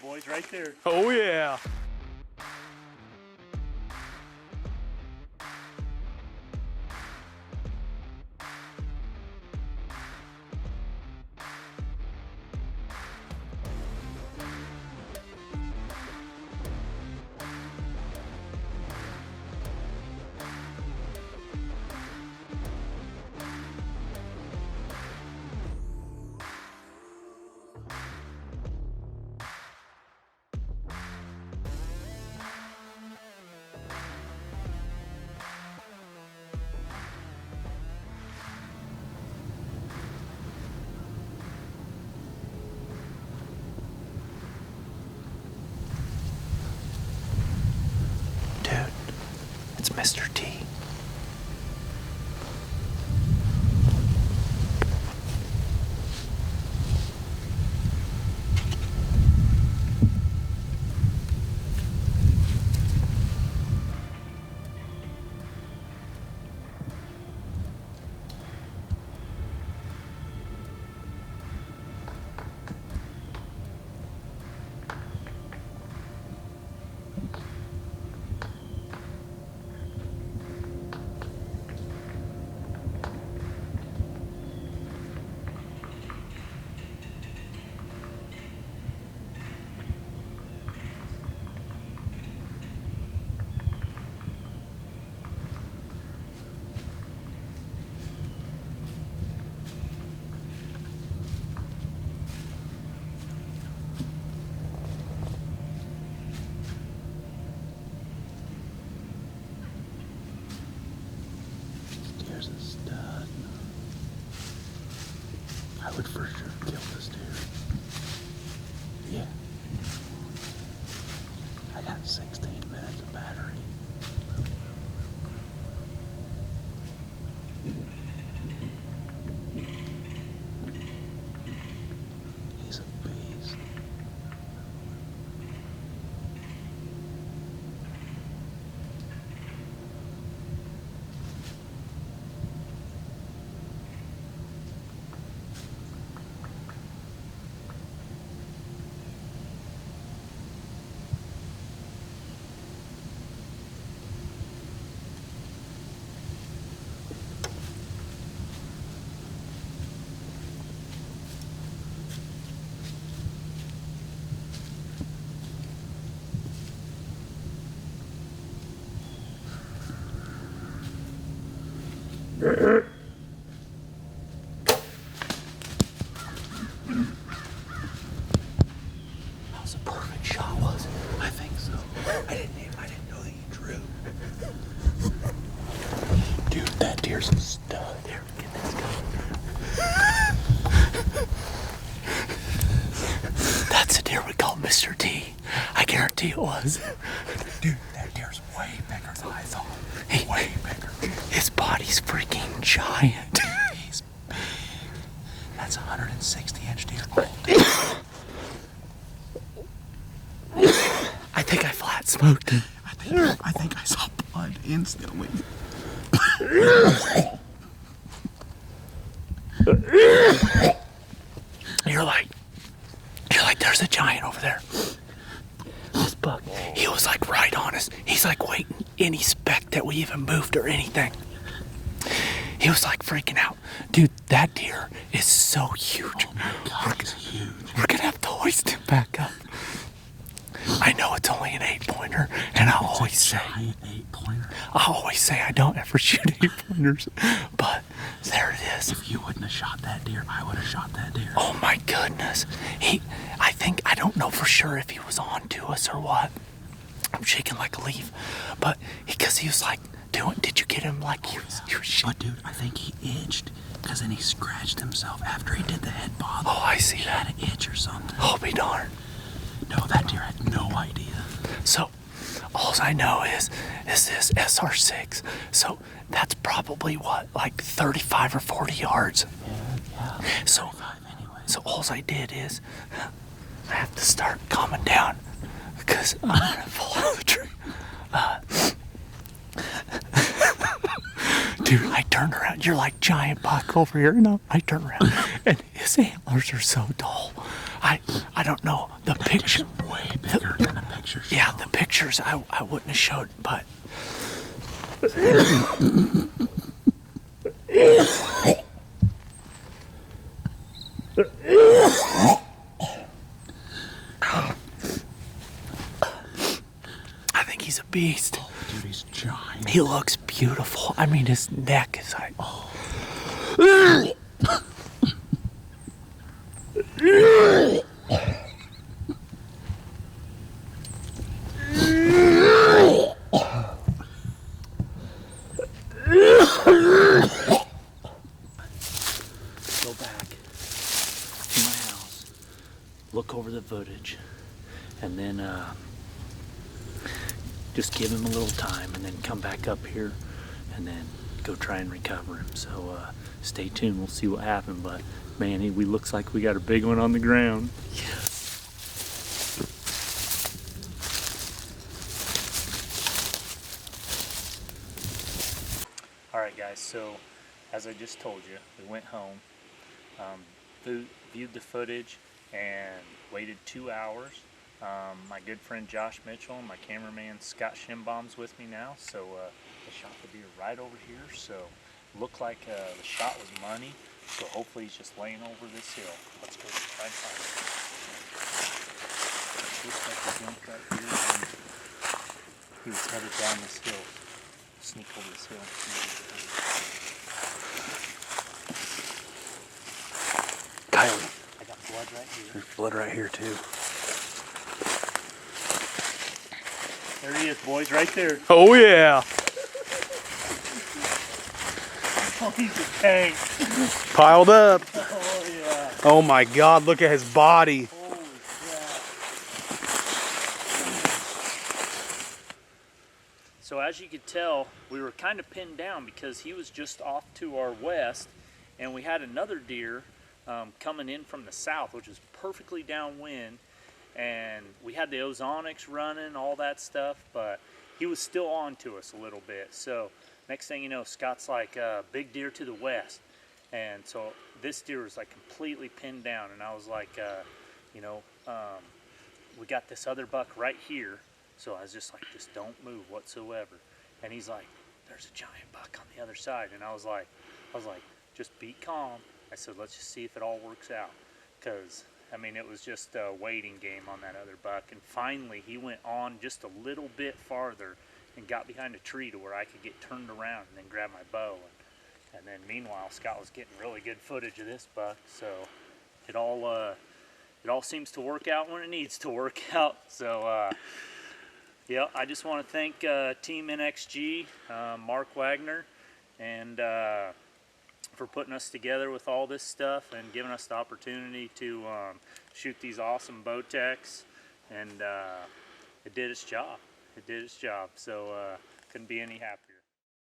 boys, right there. Oh yeah. It's Mr. T. There's a stud. I would for sure kill this dude. Yeah. I got 16 minutes of battery. He's a beast. That was a perfect shot, wasn't it? I think so. I didn't know that you drew. Dude, that deer's a stud. There, get this guy. That's a deer we call Mr. T. I guarantee it was. Dude, that deer's way bigger than I thought. Way bigger. His body's freaking giant. He's big. That's a 160-inch deer. I think I flat smoked him. I think I saw blood instantly. You're like, there's a giant over there. This buck, he was like right on us. He's like waiting any speck that we even moved or anything. He was like freaking out. Dude, that deer is so huge. Oh my God, it's huge. We're gonna have to hoist him back up. I know it's only an 8-pointer, and I always say I don't ever shoot 8-pointers, but there it is. If you wouldn't have shot that deer, I would have shot that deer. Oh my goodness. I don't know for sure if he was on to us or what. I'm shaking like a leaf, but because he was like did you get him like he was But dude, I think he itched because then he scratched himself after he did the head bob. Oh, I see that. He had an itch or something. Oh, be darned. No, that deer had no idea. So, all I know is this SR6. So that's probably what, like 35 or 40 yards. Yeah. So all I did is I have to start calming down because I'm gonna fall out of the tree. Dude, I turned around. You're like giant buck over here. No, I turned around, and his antlers are so tall. I don't know. The picture way bigger than the pictures. Yeah, the pictures I wouldn't have showed, but I think he's a beast. Oh, dude, he's giant. He looks beautiful. I mean, his neck is like. Oh. Go back to my house, look over the footage, and then just give him a little time, and then come back up here, and then go try and recover him. So stay tuned. We'll see what happened. But man, we looks like we got a big one on the ground. Yes. All right, guys. So as I just told you, we went home, viewed the footage, and waited 2 hours. My good friend Josh Mitchell and my cameraman Scott Schimbaum's with me now, so I shot the deer right over here, so looked like the shot was money, so hopefully he's just laying over this hill. Let's go try and find him. Looks like he jumped right here, and he was headed down this hill. Sneak over this hill. Kiley. I got blood right here. There's blood right here too. There he is, boys, right there. Oh yeah. Oh, he's a tank. Piled up. Oh yeah. Oh my God, look at his body. Holy crap. So as you could tell, we were kind of pinned down because he was just off to our west, and we had another deer coming in from the south, which was perfectly downwind, and we had the ozonics running, all that stuff, but he was still on to us a little bit. So next thing you know, Scott's like, big deer to the west, and so this deer was like completely pinned down, and I was like, we got this other buck right here, so I was just like, just don't move whatsoever. And he's like, there's a giant buck on the other side, and I was like, just be calm. I said, let's just see if it all works out, because I mean, it was just a waiting game on that other buck. And finally, he went on just a little bit farther and got behind a tree to where I could get turned around and then grab my bow. And then meanwhile, Scott was getting really good footage of this buck. So it all seems to work out when it needs to work out. So yeah, I just want to thank Team NXG, Mark Wagner, and for putting us together with all this stuff and giving us the opportunity to shoot these awesome Bowtechs, and it did its job. It did its job, so couldn't be any happier.